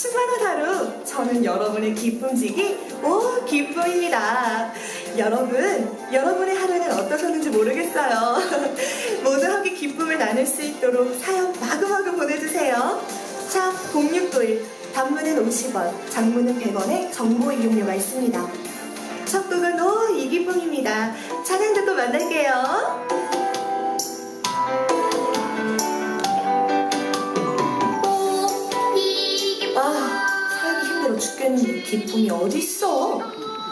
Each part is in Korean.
충만한 하루, 저는 여러분의 기쁨지기 기쁨입니다. 여러분의 하루는 어떠셨는지 모르겠어요. 모두 함께 기쁨을 나눌 수 있도록 사연 마구마구 보내주세요. 샵 0691, 단문은 50원, 장문은 100원의 정보 이용료가 있습니다. 첫 곡은 이 기쁨입니다. 찬양 듣고 만날게요. 살기 힘들어 죽겠는데 기쁨이 어딨어?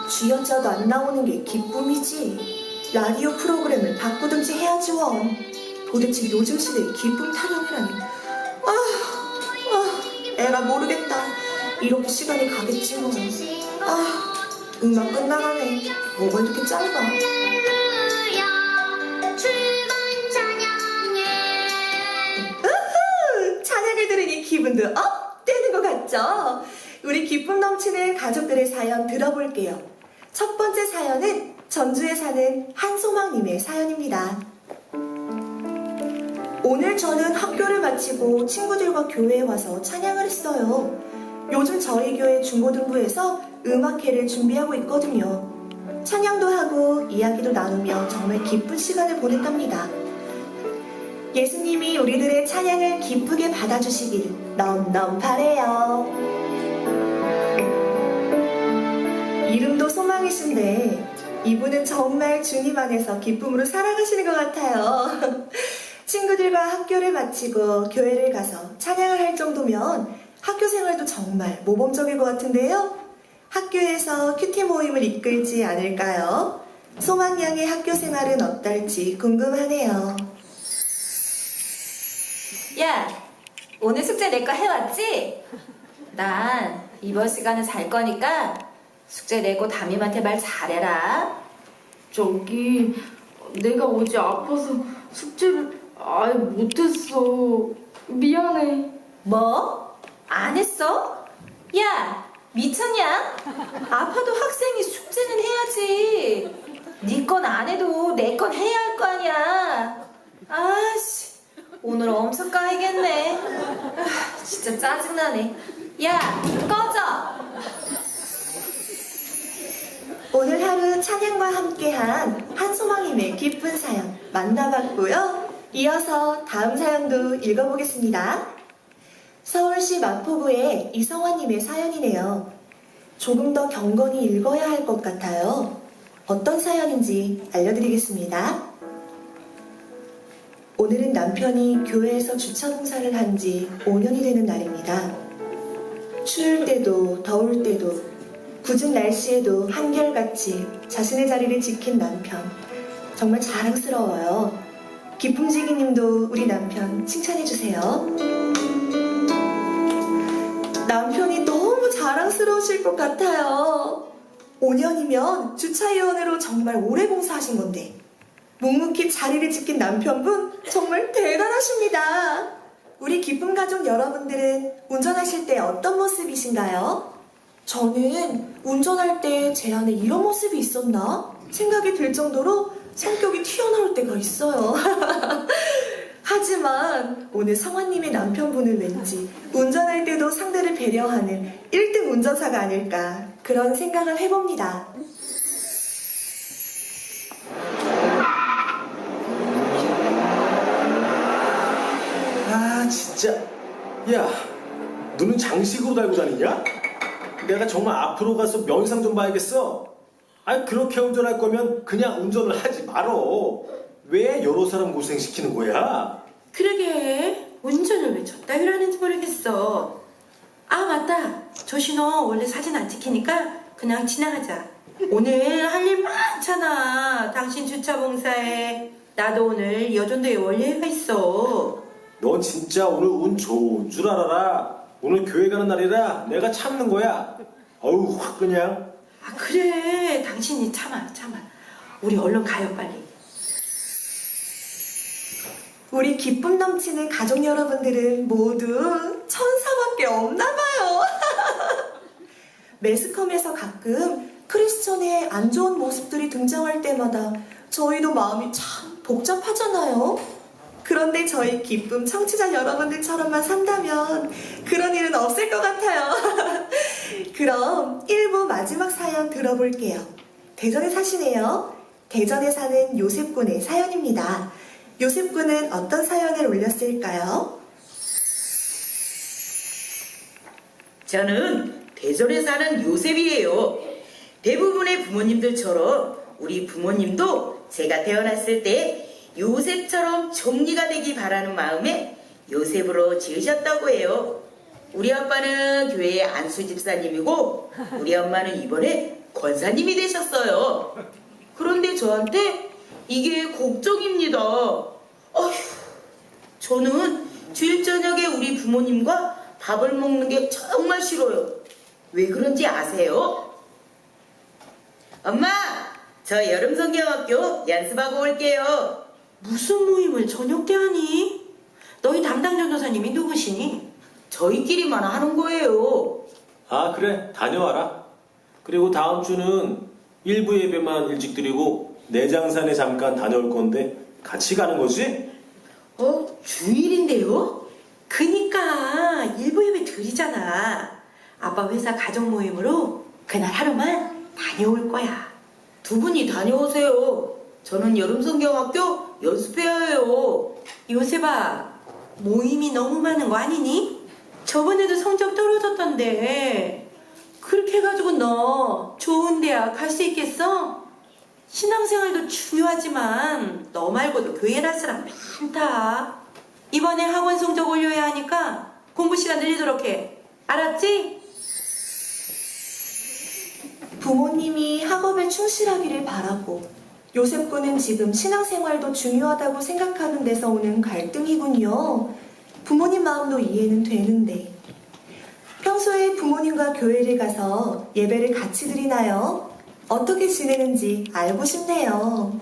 쥐어짜도 안 나오는 게 기쁨이지. 라디오 프로그램을 바꾸든지 해야지 원. 도대체 요즘 시대의 기쁨 타령이라니. 애가 모르겠다. 이렇게 시간이 가겠지 뭐. 음악 끝나가네. 뭐가 이렇게 짧아. 찬양을 들으니 기분도 되는 것 같죠? 우리 기쁨 넘치는 가족들의 사연 들어볼게요. 첫 번째 사연은 전주에 사는 한소망님의 사연입니다. 오늘 저는 학교를 마치고 친구들과 교회에 와서 찬양을 했어요. 요즘 저희 교회 중고등부에서 음악회를 준비하고 있거든요. 찬양도 하고 이야기도 나누며 정말 기쁜 시간을 보냈답니다. 예수님이 우리들의 찬양을 기쁘게 받아주시길 넘넘 바래요. 이름도 소망이신데 이분은 정말 주님 안에서 기쁨으로 살아가시는 것 같아요. 친구들과 학교를 마치고 교회를 가서 찬양을 할 정도면 학교 생활도 정말 모범적일 것 같은데요. 학교에서 큐티 모임을 이끌지 않을까요? 소망양의 학교 생활은 어떨지 궁금하네요. 야, 오늘 숙제 내 거 해왔지? 난 이번 시간은 잘 거니까 숙제 내고 담임한테 말 잘해라. 저기 내가 어제 아파서 숙제를 아예 못했어. 미안해. 뭐? 안 했어? 야, 미쳤냐? 아파도 학생이 숙제는 해야지. 네 건 안 해도 내 건 해야 할 거 아니야. 아씨, 오늘 엄청 까이겠네. 진짜 짜증나네. 야, 꺼져. 오늘 하루 찬양과 함께한 한소망님의 기쁜 사연 만나봤고요. 이어서 다음 사연도 읽어보겠습니다. 서울시 마포구의 이성화님의 사연이네요. 조금 더 경건히 읽어야 할 것 같아요. 어떤 사연인지 알려드리겠습니다. 오늘은 남편이 교회에서 주차 봉사를 한 지 5년이 되는 날입니다. 추울 때도 더울 때도 굳은 날씨에도 한결같이 자신의 자리를 지킨 남편. 정말 자랑스러워요. 기쁨지기님도 우리 남편 칭찬해주세요. 남편이 너무 자랑스러우실 것 같아요. 5년이면 주차위원회로 정말 오래 봉사하신 건데 묵묵히 자리를 지킨 남편분 정말 대단하십니다. 우리 기쁨 가족 여러분들은 운전하실 때 어떤 모습이신가요? 저는 운전할 때 제 안에 이런 모습이 있었나? 생각이 들 정도로 성격이 튀어나올 때가 있어요. 하지만 오늘 성화님의 남편분은 왠지 운전할 때도 상대를 배려하는 1등 운전사가 아닐까 그런 생각을 해봅니다. 진짜. 야, 너는 장식으로 달고 다니냐? 내가 정말 앞으로 가서 면상 좀 봐야겠어. 아니, 그렇게 운전할 거면 그냥 운전을 하지 말어. 왜 여러 사람 고생시키는 거야? 그러게, 운전을 왜 저따위로 하는지 모르겠어. 아, 맞다. 저 신호 원래 사진 안 찍히니까 그냥 지나가자. 오늘 할 일 많잖아. 당신 주차 봉사에. 나도 오늘 여전도에 원래가 있어. 넌 진짜 오늘 운 좋은 줄 알아라. 오늘 교회 가는 날이라 내가 참는 거야. 어우, 확 그냥. 아, 그래. 당신이 참아. 우리 얼른 가요, 빨리. 우리 기쁨 넘치는 가족 여러분들은 모두 천사밖에 없나봐요. 매스컴에서 가끔 크리스천의 안 좋은 모습들이 등장할 때마다 저희도 마음이 참 복잡하잖아요. 그런데 저희 기쁨 청취자 여러분들처럼만 산다면 그런 일은 없을 것 같아요. 그럼 1부 마지막 사연 들어볼게요. 대전에 사시네요. 대전에 사는 요셉군의 사연입니다. 요셉군은 어떤 사연을 올렸을까요? 저는 대전에 사는 요셉이에요. 대부분의 부모님들처럼 우리 부모님도 제가 태어났을 때 요셉처럼 종리가 되기 바라는 마음에 요셉으로 지으셨다고 해요. 우리 아빠는 교회의 안수 집사님이고 우리 엄마는 이번에 권사님이 되셨어요. 그런데 저한테 이게 걱정입니다. 어휴, 저는 주일 저녁에 우리 부모님과 밥을 먹는 게 정말 싫어요. 왜 그런지 아세요? 엄마, 저 여름성경학교 연습하고 올게요. 무슨 모임을 저녁 때 하니? 너희 담당 전도사님이 누구시니? 저희끼리만 하는 거예요. 아, 그래. 다녀와라. 그리고 다음 주는 일부 예배만 일찍 드리고 내장산에 잠깐 다녀올 건데 같이 가는 거지? 주일인데요? 그니까 일부 예배 드리잖아. 아빠 회사 가족 모임으로 그날 하루만 다녀올 거야. 두 분이 다녀오세요. 저는 여름성경학교 연습해야 해요. 요셉아, 모임이 너무 많은 거 아니니? 저번에도 성적 떨어졌던데 그렇게 해가지고 너 좋은 대학 갈 수 있겠어? 신앙생활도 중요하지만 너 말고도 교회 날 사람 많다. 이번에 학원 성적 올려야 하니까 공부 시간 늘리도록 해. 알았지? 부모님이 학업에 충실하기를 바라고 요셉군은 지금 신앙생활도 중요하다고 생각하는 데서 오는 갈등이군요. 부모님 마음도 이해는 되는데 평소에 부모님과 교회를 가서 예배를 같이 드리나요? 어떻게 지내는지 알고 싶네요.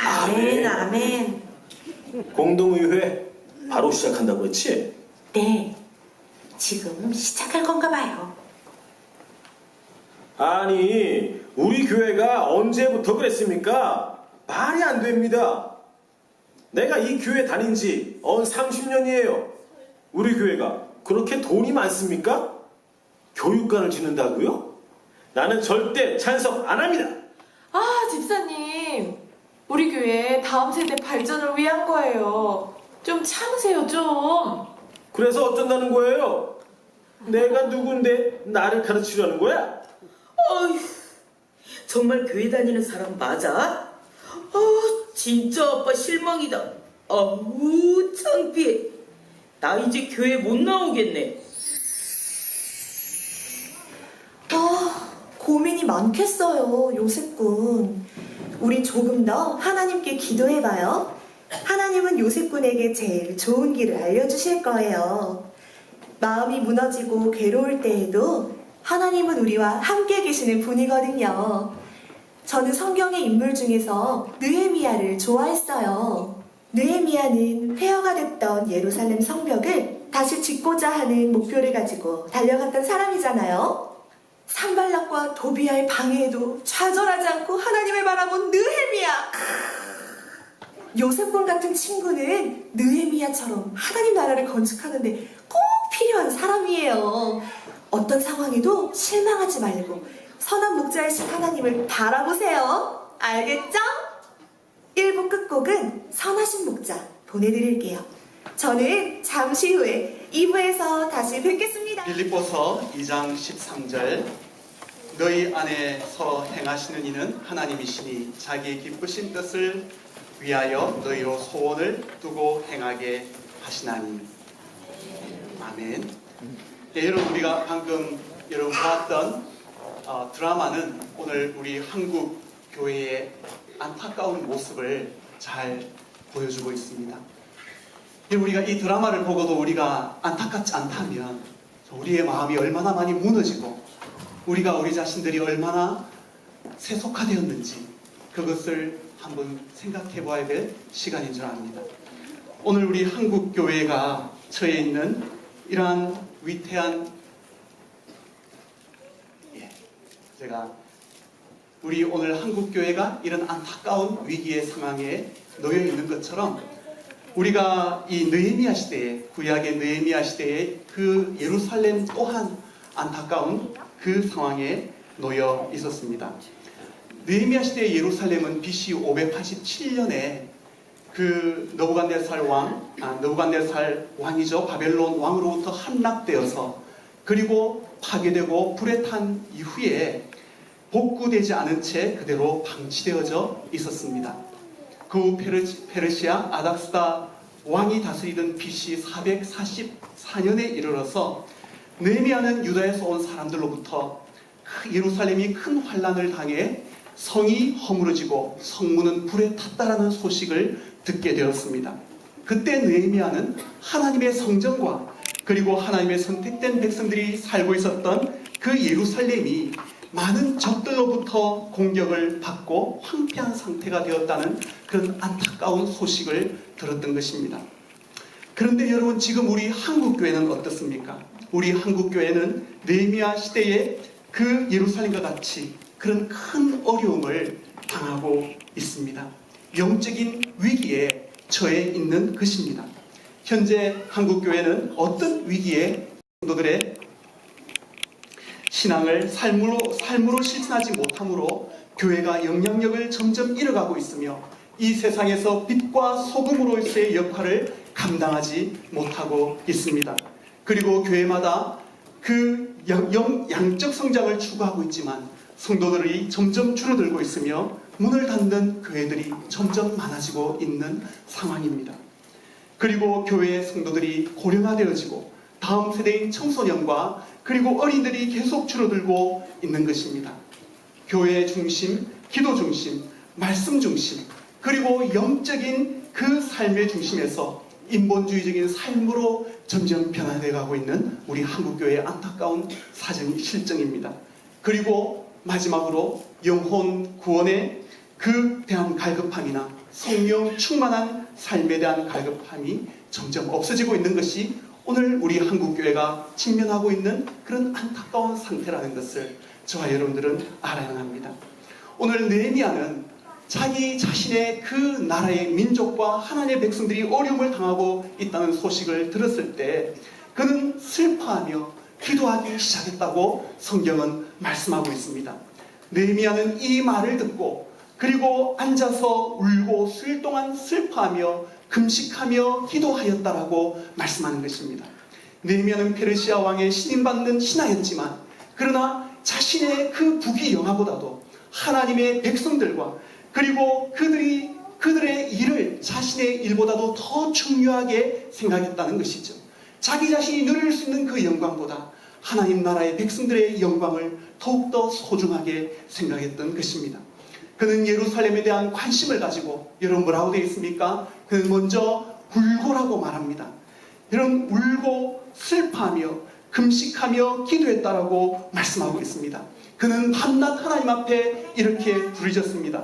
아멘, 아멘. 공동의회 바로 시작한다고 했지? 네, 지금 시작할 건가 봐요. 아니, 우리 교회가 언제부터 그랬습니까? 말이 안 됩니다. 내가 이 교회 다닌 지 30년이에요. 우리 교회가 그렇게 돈이 많습니까? 교육관을 짓는다고요? 나는 절대 찬성 안 합니다. 아, 집사님. 우리 교회 다음 세대 발전을 위한 거예요. 좀 참으세요, 좀. 그래서 어쩐다는 거예요? 내가 누군데 나를 가르치려는 거야? 어휴, 정말 교회 다니는 사람 맞아? 진짜 아빠 실망이다. 아우, 창피해. 나 이제 교회 못 나오겠네. 고민이 많겠어요, 요셉군. 우리 조금 더 하나님께 기도해봐요. 하나님은 요셉군에게 제일 좋은 길을 알려주실 거예요. 마음이 무너지고 괴로울 때에도 하나님은 우리와 함께 계시는 분이거든요. 저는 성경의 인물 중에서 느헤미야를 좋아했어요. 느헤미야는 폐허가 됐던 예루살렘 성벽을 다시 짓고자 하는 목표를 가지고 달려갔던 사람이잖아요. 산발락과 도비아의 방해에도 좌절하지 않고 하나님을 바라본 느헤미야. 요셉군 같은 친구는 느헤미야처럼 하나님 나라를 건축하는데 꼭 필요한 사람이에요. 어떤 상황에도 실망하지 말고 선한 목자이신 하나님을 바라보세요. 알겠죠? 1부 끝곡은 선하신 목자 보내드릴게요. 저는 잠시 후에 2부에서 다시 뵙겠습니다. 빌립보서 2장 13절 너희 안에서 행하시는 이는 하나님이시니 자기 기쁘신 뜻을 위하여 너희로 소원을 두고 행하게 하시나니. 아멘. 네, 여러분, 우리가 방금 여러분 보았던 드라마는 오늘 우리 한국 교회의 안타까운 모습을 잘 보여주고 있습니다. 우리가 이 드라마를 보고도 우리가 안타깝지 않다면 우리의 마음이 얼마나 많이 무너지고 우리가 우리 자신들이 얼마나 세속화되었는지 그것을 한번 생각해 보아야 될 시간인 줄 압니다. 오늘 우리 한국 교회가 처해 있는 이러한 위태한 제가 우리 오늘 한국교회가 이런 안타까운 위기의 상황에 놓여 있는 것처럼 우리가 이 느헤미야 시대에, 구약의 느헤미야 시대에 그 예루살렘 또한 안타까운 그 상황에 놓여 있었습니다. 느헤미야 시대의 예루살렘은 BC 587년에 그 느부갓네살 왕이죠. 바벨론 왕으로부터 함락되어서 그리고 파괴되고 불에 탄 이후에 복구되지 않은 채 그대로 방치되어져 있었습니다. 그 후 페르시아 아닥스다 왕이 다스리던 BC 444년에 이르러서 느헤미야는 유다에서 온 사람들로부터 예루살렘이 큰 환란을 당해 성이 허물어지고 성문은 불에 탔다라는 소식을 듣게 되었습니다. 그때 느헤미야는 하나님의 성전과 그리고 하나님의 선택된 백성들이 살고 있었던 그 예루살렘이 많은 적들로부터 공격을 받고 황폐한 상태가 되었다는 그런 안타까운 소식을 들었던 것입니다. 그런데 여러분, 지금 우리 한국교회는 어떻습니까? 우리 한국교회는 느헤미야 시대의 그 예루살렘과 같이 그런 큰 어려움을 당하고 있습니다. 영적인 위기에 처해 있는 것입니다. 현재 한국교회는 어떤 위기에 성도들의 신앙을 삶으로 실천하지 못함으로 교회가 영향력을 점점 잃어가고 있으며 이 세상에서 빛과 소금으로서의 역할을 감당하지 못하고 있습니다. 그리고 교회마다 그 양적 성장을 추구하고 있지만 성도들이 점점 줄어들고 있으며 문을 닫는 교회들이 점점 많아지고 있는 상황입니다. 그리고 교회의 성도들이 고령화되어지고 다음 세대인 청소년과 그리고 어린들이 계속 줄어들고 있는 것입니다. 교회 중심, 기도 중심, 말씀 중심, 그리고 영적인 그 삶의 중심에서 인본주의적인 삶으로 점점 변화되어 가고 있는 우리 한국교회의 안타까운 실정입니다. 그리고 마지막으로 영혼 구원에 그 대한 갈급함이나 성령 충만한 삶에 대한 갈급함이 점점 없어지고 있는 것이 오늘 우리 한국교회가 직면하고 있는 그런 안타까운 상태라는 것을 저와 여러분들은 알아야 합니다. 오늘 느헤미야는 자기 자신의 그 나라의 민족과 하나님의 백성들이 어려움을 당하고 있다는 소식을 들었을 때 그는 슬퍼하며 기도하기 시작했다고 성경은 말씀하고 있습니다. 느헤미야는 이 말을 듣고 그리고 앉아서 울고 수일 동안 슬퍼하며 금식하며 기도하였다라고 말씀하는 것입니다. 느헤미야는 페르시아 왕의 신임받는 신하였지만 그러나 자신의 그 부귀 영화보다도 하나님의 백성들과 그리고 그들의 일을 자신의 일보다도 더 중요하게 생각했다는 것이죠. 자기 자신이 누릴 수 있는 그 영광보다 하나님 나라의 백성들의 영광을 더욱더 소중하게 생각했던 것입니다. 그는 예루살렘에 대한 관심을 가지고, 여러분 뭐라고 되어 있습니까? 그는 먼저 울고라고 말합니다. 여러분, 울고 슬퍼하며 금식하며 기도했다라고 말씀하고 있습니다. 그는 밤낮 하나님 앞에 이렇게 부르짖었습니다.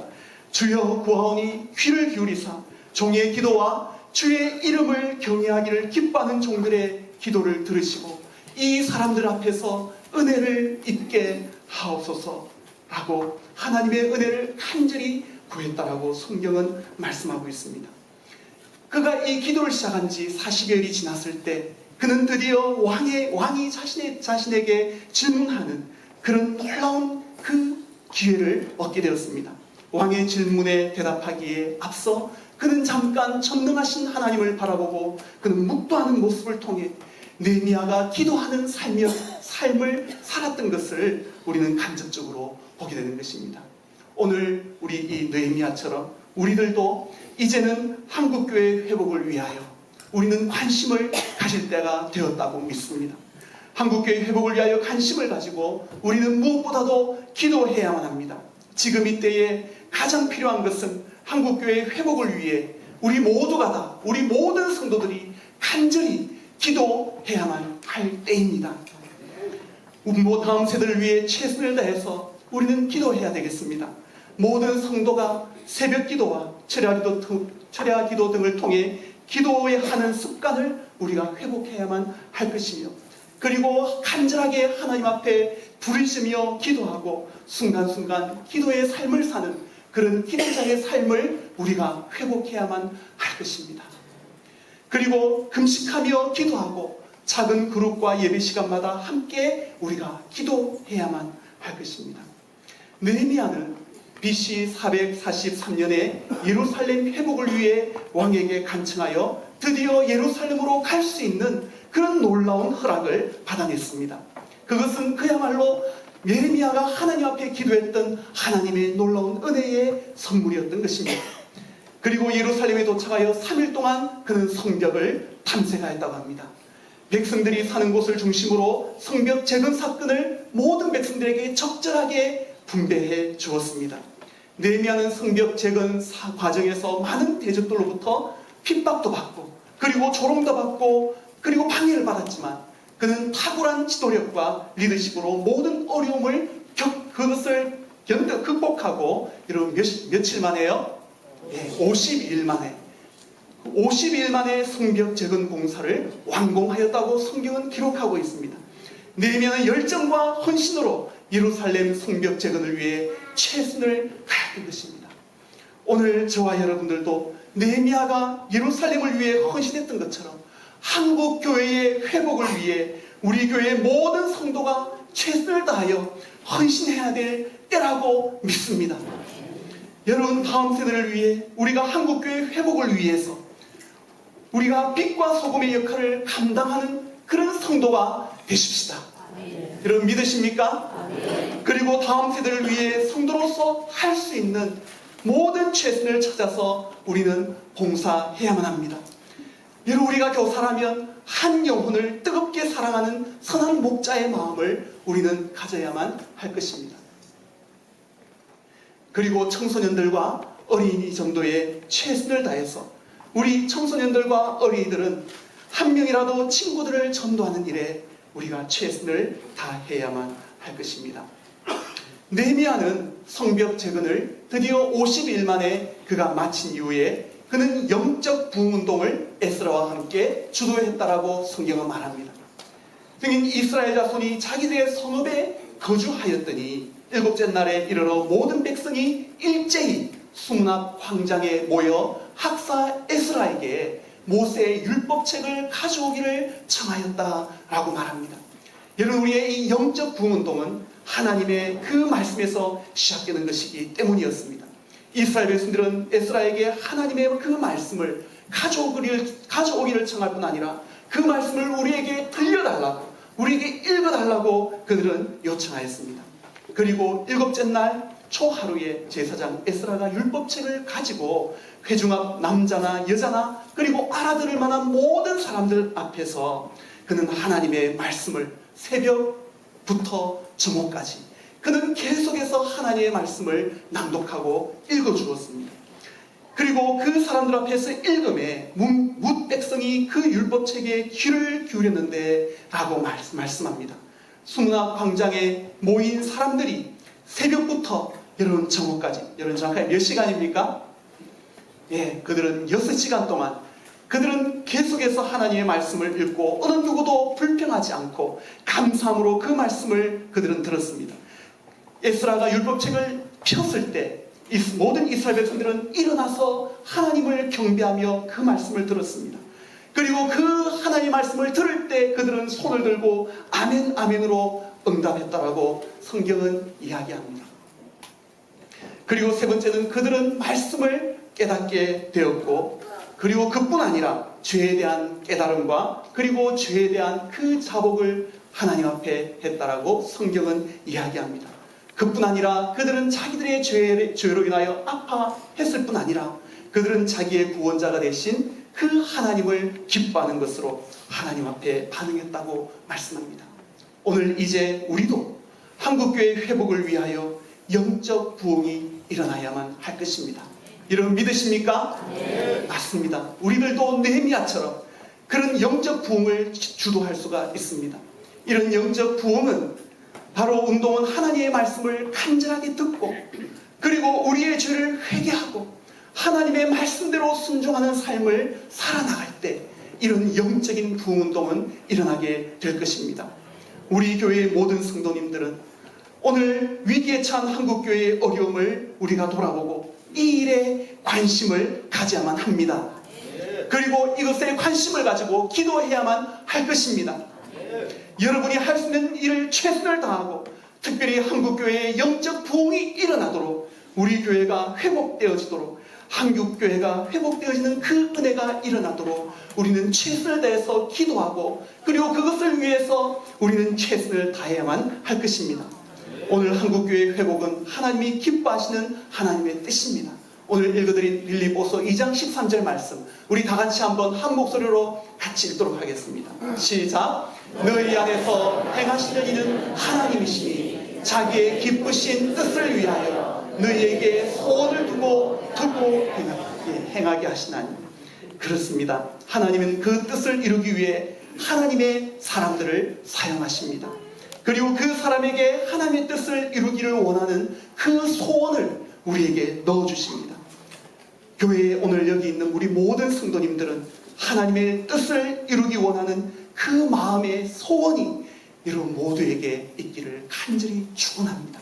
주여 구하오니 귀를 기울이사 종의 기도와 주의 이름을 경외하기를 기뻐하는 종들의 기도를 들으시고 이 사람들 앞에서 은혜를 입게 하옵소서라고 하나님의 은혜를 간절히 구했다라고 성경은 말씀하고 있습니다. 그가 이 기도를 시작한 지 40여일이 지났을 때 그는 드디어 왕이 자신에게 질문하는 그런 놀라운 그 기회를 얻게 되었습니다. 왕의 질문에 대답하기에 앞서 그는 잠깐 전능하신 하나님을 바라보고 그는 묵도하는 모습을 통해 느헤미야가 기도하는 삶을 살았던 것을 우리는 간접적으로 보게 되는 것입니다. 오늘 우리 이 느헤미야처럼 우리들도 이제는 한국교회 회복을 위하여 우리는 관심을 가질 때가 되었다고 믿습니다. 한국교회 회복을 위하여 관심을 가지고 우리는 무엇보다도 기도해야만 합니다. 지금 이때에 가장 필요한 것은 한국교회 회복을 위해 우리 모두가 다, 우리 모든 성도들이 간절히 기도해야만 할 때입니다. 다음 세대를 위해 최선을 다해서 우리는 기도해야 되겠습니다. 모든 성도가 새벽 기도와 철야 기도 등을 통해 기도하는 습관을 우리가 회복해야만 할 것이며 그리고 간절하게 하나님 앞에 부르짖으며 기도하고 순간순간 기도의 삶을 사는 그런 기도자의 삶을 우리가 회복해야만 할 것입니다. 그리고 금식하며 기도하고 작은 그룹과 예배 시간마다 함께 우리가 기도해야만 할 것입니다. 느헤미야는 BC 443년에 예루살렘 회복을 위해 왕에게 간청하여 드디어 예루살렘으로 갈 수 있는 그런 놀라운 허락을 받아냈습니다. 그것은 그야말로 예레미야가 하나님 앞에 기도했던 하나님의 놀라운 은혜의 선물이었던 것입니다. 그리고 예루살렘에 도착하여 3일 동안 그는 성벽을 탐색하였다고 합니다. 백성들이 사는 곳을 중심으로 성벽 재건 사건을 모든 백성들에게 적절하게 분배해 주었습니다. 느헤미야는 성벽 재건 과정에서 많은 대적들로부터 핍박도 받고 그리고 조롱도 받고 그리고 방해를 받았지만 그는 탁월한 지도력과 리더십으로 모든 어려움을 그것을 극복하고 이런 며칠 만에요? 52일 만에 52일 만에 성벽 재건 공사를 완공하였다고 성경은 기록하고 있습니다. 느헤미야는 열정과 헌신으로 예루살렘 성벽 재건을 위해 최선을 다했던 것입니다. 오늘 저와 여러분들도 느헤미야가 예루살렘을 위해 헌신했던 것처럼 한국 교회의 회복을 위해 우리 교회의 모든 성도가 최선을 다하여 헌신해야 될 때라고 믿습니다. 여러분, 다음 세대를 위해 우리가 한국 교회의 회복을 위해서 우리가 빛과 소금의 역할을 감당하는 그런 성도가 되십시다. 여러분 믿으십니까? 그리고 다음 세대를 위해 성도로서 할 수 있는 모든 최선을 찾아서 우리는 봉사해야만 합니다. 여러분, 우리가 교사라면 한 영혼을 뜨겁게 사랑하는 선한 목자의 마음을 우리는 가져야만 할 것입니다. 그리고 청소년들과 어린이 정도의 최선을 다해서 우리 청소년들과 어린이들은 한 명이라도 친구들을 전도하는 일에 우리가 최선을 다해야만 할 것입니다. 느헤미야는 성벽 재건을 드디어 50일 만에 그가 마친 이후에 그는 영적 부흥운동을 에스라와 함께 주도했다라고 성경은 말합니다. 등인 이스라엘 자손이 자기들의 성읍에 거주하였더니 일곱째 날에 이르러 모든 백성이 일제히 수문 앞 광장에 모여 학사 에스라에게 모세의 율법책을 가져오기를 청하였다라고 말합니다. 여러분, 우리의 이 영적 부흥운동은 하나님의 그 말씀에서 시작되는 것이기 때문이었습니다. 이스라엘 백성들은 에스라에게 하나님의 그 말씀을 가져오기를 청할 뿐 아니라 그 말씀을 우리에게 들려달라고, 우리에게 읽어달라고 그들은 요청하였습니다. 그리고 일곱째 날 초하루에 제사장 에스라가 율법책을 가지고 회중 앞 남자나 여자나 그리고 알아들을 만한 모든 사람들 앞에서 그는 하나님의 말씀을 새벽부터 저녁까지 그는 계속해서 하나님의 말씀을 낭독하고 읽어주었습니다. 그리고 그 사람들 앞에서 읽음에 뭇 백성이 그 율법책에 귀를 기울였는데 라고 말씀합니다. 수문 앞 광장에 모인 사람들이 새벽부터 여러분 정오까지, 여러분 정확하게 몇 시간입니까? 그들은 6시간 동안 그들은 계속해서 하나님의 말씀을 읽고 어느 누구도 불평하지 않고 감사함으로 그 말씀을 그들은 들었습니다. 에스라가 율법책을 폈을 때 모든 이스라엘 백성들은 일어나서 하나님을 경배하며 그 말씀을 들었습니다. 그리고 그 하나님의 말씀을 들을 때 그들은 손을 들고 아멘 아멘으로 응답했다라고 성경은 이야기합니다. 그리고 세 번째는 그들은 말씀을 깨닫게 되었고, 그리고 그뿐 아니라 죄에 대한 깨달음과 그리고 죄에 대한 그 자복을 하나님 앞에 했다라고 성경은 이야기합니다. 그뿐 아니라 그들은 자기들의 죄로 인하여 아파했을 뿐 아니라 그들은 자기의 구원자가 되신 그 하나님을 기뻐하는 것으로 하나님 앞에 반응했다고 말씀합니다. 오늘 이제 우리도 한국교회 회복을 위하여 영적 부흥이 일어나야만 할 것입니다. 여러분 믿으십니까? 네. 맞습니다. 우리들도 느헤미야처럼 그런 영적 부흥을 주도할 수가 있습니다. 이런 영적 부흥은 바로 운동은 하나님의 말씀을 간절하게 듣고 그리고 우리의 죄를 회개하고 하나님의 말씀대로 순종하는 삶을 살아나갈 때 이런 영적인 부흥운동은 일어나게 될 것입니다. 우리 교회의 모든 성도님들은 오늘 위기에 처한 한국교회의 어려움을 우리가 돌아보고 이 일에 관심을 가져야만 합니다. 그리고 이것에 관심을 가지고 기도해야만 할 것입니다. 여러분이 할 수 있는 일을 최선을 다하고 특별히 한국교회의 영적 부흥이 일어나도록 우리 교회가 회복되어지도록 한국교회가 회복되어지는 그 은혜가 일어나도록 우리는 최선을 다해서 기도하고 그리고 그것을 위해서 우리는 최선을 다해야만 할 것입니다. 오늘 한국교회의 회복은 하나님이 기뻐하시는 하나님의 뜻입니다. 오늘 읽어드린 빌립보서 2장 13절 말씀 우리 다 같이 한번 한 목소리로 같이 읽도록 하겠습니다. 시작. 너희 안에서 행하시는 이는 하나님이시니 자기의 기쁘신 뜻을 위하여 너희에게 소원을 두고 행하게 하시나니. 그렇습니다. 하나님은 그 뜻을 이루기 위해 하나님의 사람들을 사용하십니다. 그리고 그 사람에게 하나님의 뜻을 이루기를 원하는 그 소원을 우리에게 넣어주십니다. 교회에 오늘 여기 있는 우리 모든 성도님들은 하나님의 뜻을 이루기 원하는 그 마음의 소원이 여러분 모두에게 있기를 간절히 축원합니다.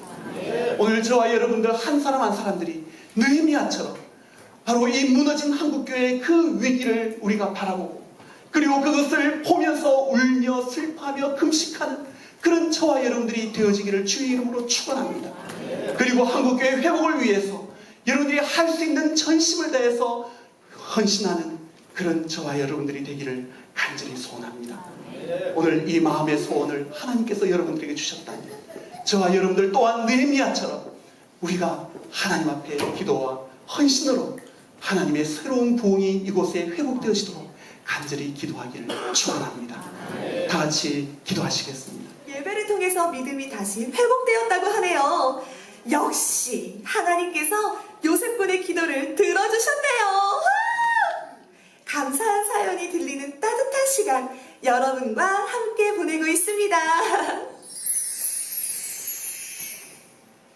오늘 저와 여러분들 한 사람 한 사람들이 느헤미야처럼 바로 이 무너진 한국교회의 그 위기를 우리가 바라보고 그리고 그것을 보면서 울며 슬퍼하며 금식하는 그런 저와 여러분들이 되어지기를 주의 이름으로 축원합니다. 그리고 한국교회 회복을 위해서 여러분들이 할 수 있는 전심을 다해서 헌신하는 그런 저와 여러분들이 되기를 간절히 소원합니다. 오늘 이 마음의 소원을 하나님께서 여러분들에게 주셨다니 저와 여러분들 또한 느헤미야처럼 우리가 하나님 앞에 기도와 헌신으로 하나님의 새로운 부흥이 이곳에 회복되어지도록 간절히 기도하기를 축원합니다. 다 같이 기도하시겠습니다. 예배를 통해서 믿음이 다시 회복되었다고 하네요. 역시 하나님께서 요셉군의 기도를 들어주셨네요. 와! 감사한 사연이 들리는 따뜻한 시간 여러분과 함께 보내고 있습니다.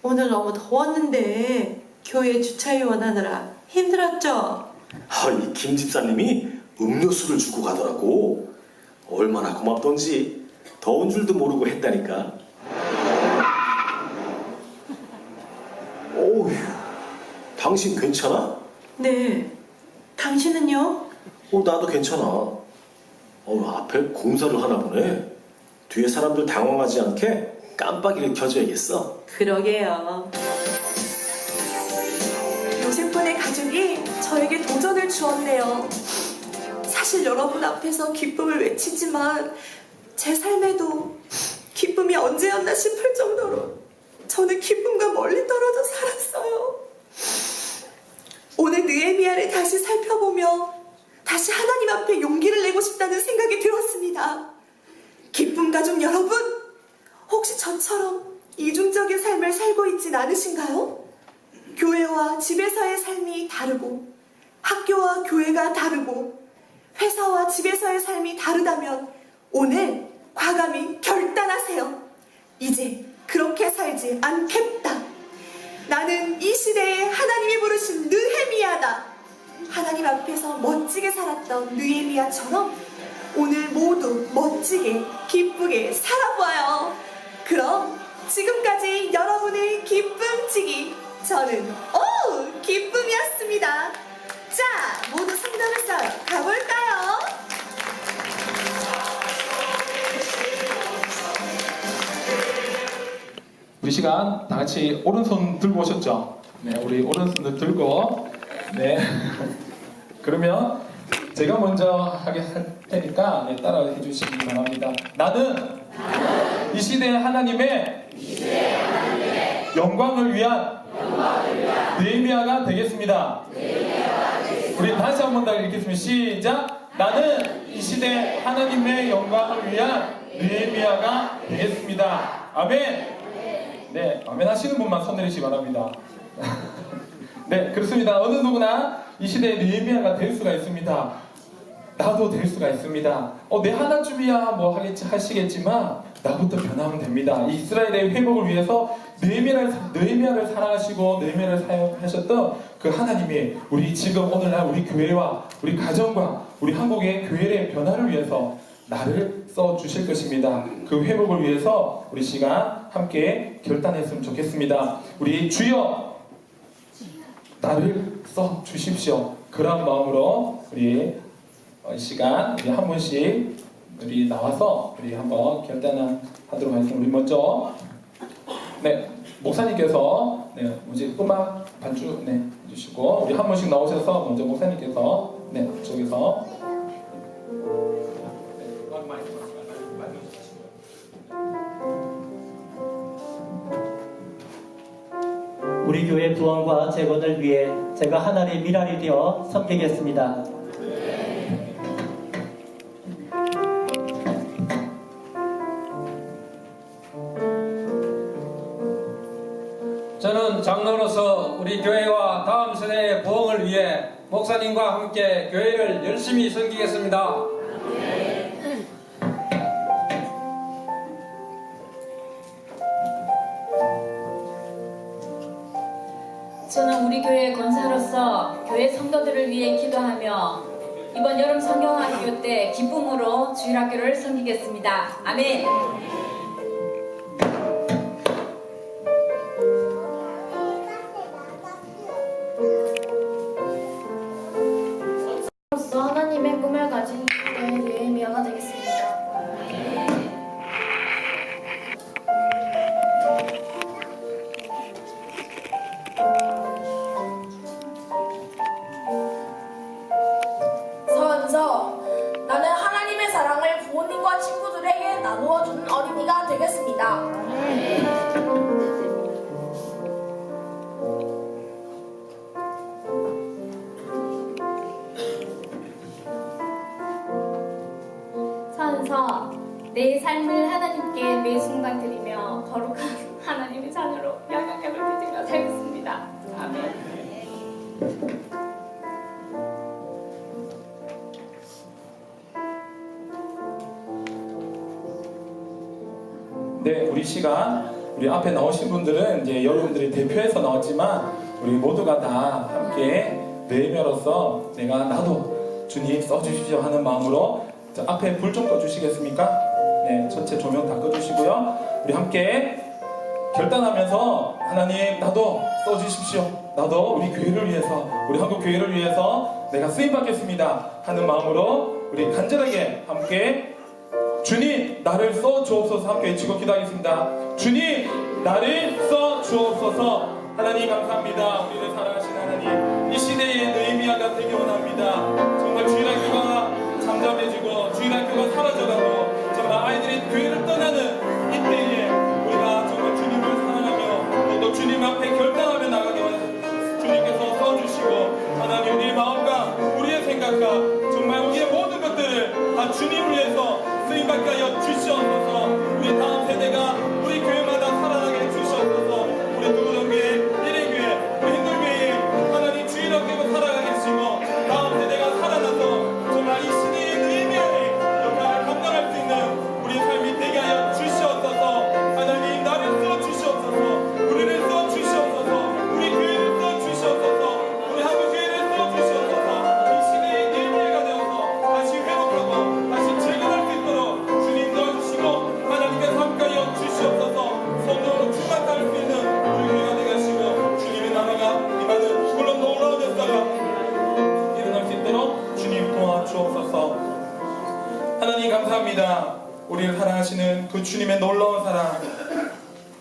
오늘 너무 더웠는데 교회 주차위원 하느라 힘들었죠? 이 김 집사님이 음료수를 주고 가더라고. 얼마나 고맙던지 더운 줄도 모르고 했다니까. 어휴, 당신 괜찮아? 네. 당신은요? 나도 괜찮아. 앞에 공사를 하나 보네. 뒤에 사람들 당황하지 않게 깜빡이를 켜줘야겠어. 그러게요. 요셉군의 가족이 저에게 도전을 주었네요. 사실 여러분 앞에서 기쁨을 외치지만 제 삶에도 기쁨이 언제였나 싶을 정도로 저는 기쁨과 멀리 떨어져 살았어요. 오늘 느헤미야를 다시 살펴보며 다시 하나님 앞에 용기를 내고 싶다는 생각이 들었습니다. 기쁨 가족 여러분, 혹시 저처럼 이중적인 삶을 살고 있진 않으신가요? 교회와 집에서의 삶이 다르고 학교와 교회가 다르고 회사와 집에서의 삶이 다르다면 오늘 과감히 결단하세요. 이제 그렇게 살지 않겠다. 나는 이 시대에 하나님이 부르신 느헤미야다. 하나님 앞에서 멋지게 살았던 느헤미야처럼 오늘 모두 멋지게 기쁘게 살아봐요. 그럼 지금까지 여러분의 기쁨치기 저는 기쁨이었습니다. 자, 모두 성담을 쌓아 가볼까요? 우리 시간 다 같이 오른손 들고 오셨죠? 네, 우리 오른손을 들고 네. 그러면 제가 먼저 하게 할 테니까 따라해 주시기 바랍니다. 나는 이 시대 하나님의 영광을 위한 느헤미야가 되겠습니다. 우리 다시 한 번 더 읽겠습니다. 시작. 나는 이 시대 하나님의 영광을 위한 느헤미야가 되겠습니다. 아멘. 네, 아멘 하시는 분만 손 내리시기 바랍니다. 네, 그렇습니다. 어느 누구나 이 시대의 느헤미야가 될 수가 있습니다. 나도 될 수가 있습니다. 내 하나쯤이야 뭐 하시겠지만 나부터 변하면 됩니다. 이 이스라엘의 회복을 위해서 느헤미야를 사랑하시고 느헤미야를 사용하셨던 그 하나님이 우리 지금 오늘날 우리 교회와 우리 가정과 우리 한국의 교회의 변화를 위해서 나를 써주실 것입니다. 그 회복을 위해서 우리 시간 함께 결단했으면 좋겠습니다. 우리 주여 나를 써주십시오. 그런 마음으로 우리 이 시간 우리 한 분씩 우리 나와서 우리 한번 결단하도록 하겠습니다. 우리 먼저 목사님께서 이제 음악 반주 해주시고 우리 한 분씩 나오셔서 먼저 목사님께서 저기서 우리 교회 부흥과 재건을 위해 제가 하나님의 미랄이 되어 섬기겠습니다. 저는 장로로서 우리 교회와 다음 세대의 부흥을 위해 목사님과 함께 교회를 열심히 섬기겠습니다. 저는 우리 교회 권사로서 교회 성도들을 위해 기도하며 이번 여름 성경학교 때 기쁨으로 주일학교를 섬기겠습니다. 아멘. 로서 하나님의 꿈을 가진 느헤미야가 되겠습니다. 서은서, 나는 하나님의 사랑을 부모님과 친구들에게 나누어 주는 어린이가 되겠습니다. 서은서, 내 삶을 하나님께 매 순간 드리며 거룩한 하나님의 자녀로 영향력을 빚으며 살겠습니다. 아멘. 우리 시간 우리 앞에 나오신 분들은 이제 여러분들이 대표해서 나왔지만 우리 모두가 다 함께 느헤미야로서 나도 주님 써주십시오 하는 마음으로 저 앞에 불 좀 꺼주시겠습니까? 전체 조명 다 꺼주시고요. 우리 함께 결단하면서 하나님 나도 써주십시오. 나도 우리 교회를 위해서 우리 한국 교회를 위해서 내가 쓰임받겠습니다 하는 마음으로 우리 간절하게 함께 주님 나를 써주옵소서 함께 외치고 기도하겠습니다. 주님 나를 써주옵소서. 하나님 감사합니다. 우리를 사랑하신 하나님, 이 시대에 느헤미야가 되기 원합니다. 정말 주일학교가 잠잠해지고 주일학교가 사라져가고 정말 아이들이 교회를 떠나는 이때에 우리가 정말 주님을 사랑하며 또 주님 앞에 결단하며 나가게 주님께서 써주시고 하나님 우리의 마음과 우리의 생각과 정말 우리의 모든 것들을 다 주님을 위해서 쓰임받게 하여 주시옵소서. 우리 다음 세대가 우리 교회마다 살아나게 해주시옵소서. 우리 누구든교회, 일회교회, 우리 hinder교회에 하나님 주일학교로 살아가게 하시고 다음 세대가 살아나서 정말 이 시대의 느헤미야의 역할을 감당할 수 있는 우리 삶이 되게 하여 주시옵소서. 하나님 나를 써주시옵소서. 우리를 써주시옵소서. 우리 교회를 써주시옵소서. 우리 한국 교회를 써주시옵소서. 이 시대의 느헤미야가 되어서 다시 회복하고 다시 재건할 수 있도록 주님 도와주시고 하나님께서 함께하여 주시옵소서. 성도로 충만할 수 있는 우리 교회가 되게 하시고 주님의 나라가 임하는 물론 놀라운 역사가 일어날 수 있도록 주님 도와주옵소서. 하나님 감사합니다. 우리를 사랑하시는 그 주님의 놀라운 사랑,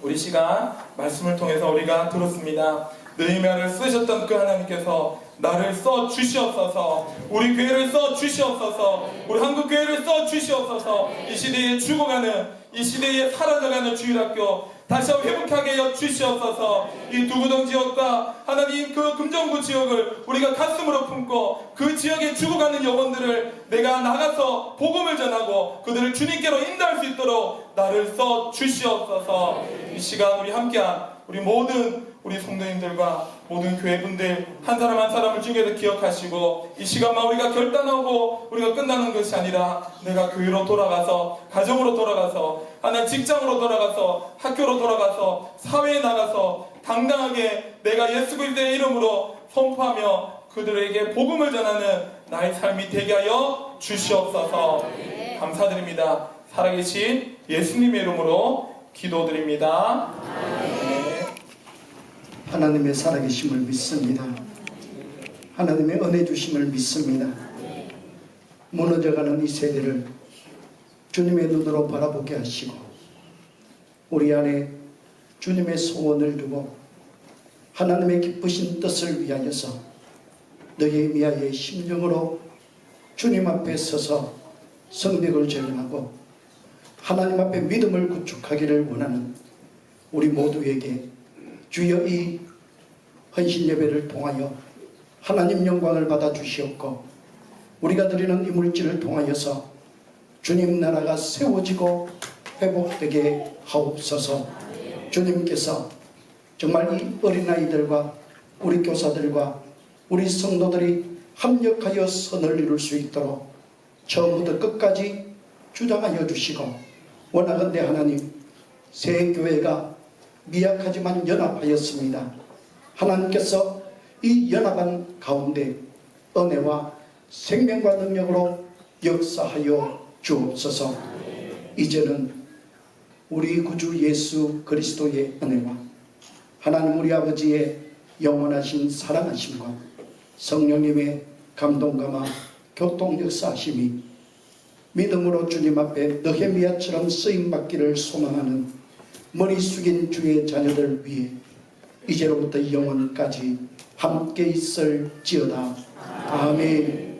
우리 시간 말씀을 통해서 우리가 들었습니다. 느헤미야를 쓰셨던 그 하나님께서 나를 써 주시옵소서. 우리 교회를 써 주시옵소서. 우리 한국 교회를 써 주시옵소서. 이 시대에 죽어가는, 이 시대에 사라져가는 주일학교 다시 한번 회복하게 하여 주시옵소서. 이 두구동 지역과 하나님 그 금정구 지역을 우리가 가슴으로 품고 그 지역에 죽어가는 영혼들을 내가 나가서 복음을 전하고 그들을 주님께로 인도할 수 있도록 나를 써 주시옵소서. 이 시간 우리 함께한 우리 모든 우리 성도님들과 모든 교회분들 한 사람 한 사람을 주님께서 기억하시고 이 시간만 우리가 결단하고 우리가 끝나는 것이 아니라 내가 교회로 돌아가서 가정으로 돌아가서 하나님 직장으로 돌아가서 학교로 돌아가서 사회에 나가서 당당하게 내가 예수 그리스도의 이름으로 선포하며 그들에게 복음을 전하는 나의 삶이 되게 하여 주시옵소서. 감사드립니다. 살아계신 예수님의 이름으로 기도드립니다. 하나님의 살아계심을 믿습니다. 하나님의 은혜 주심을 믿습니다. 무너져가는 이 세대를 주님의 눈으로 바라보게 하시고 우리 안에 주님의 소원을 두고 하나님의 기쁘신 뜻을 위하여서 느헤미야의 심령으로 주님 앞에 서서 성벽을 전령하고 하나님 앞에 믿음을 구축하기를 원하는 우리 모두에게 주여 이 헌신 예배를 통하여 하나님 영광을 받아 주시옵고 우리가 드리는 이 물질을 통하여서 주님 나라가 세워지고 회복되게 하옵소서. 주님께서 정말 이 어린아이들과 우리 교사들과 우리 성도들이 합력하여 선을 이룰 수 있도록 처음부터 끝까지 주장하여 주시고 원하건대 하나님 새 교회가 미약하지만 연합하였습니다. 하나님께서 이 연합한 가운데 은혜와 생명과 능력으로 역사하여 주옵소서. 이제는 우리 구주 예수 그리스도의 은혜와 하나님 우리 아버지의 영원하신 사랑하심과 성령님의 감동감화 교통 역사하심이 믿음으로 주님 앞에 느헤미야처럼 쓰임받기를 소망하는 머리 숙인 주의 자녀들 위해 이제로부터 영원까지 함께 있을지어다. 아멘.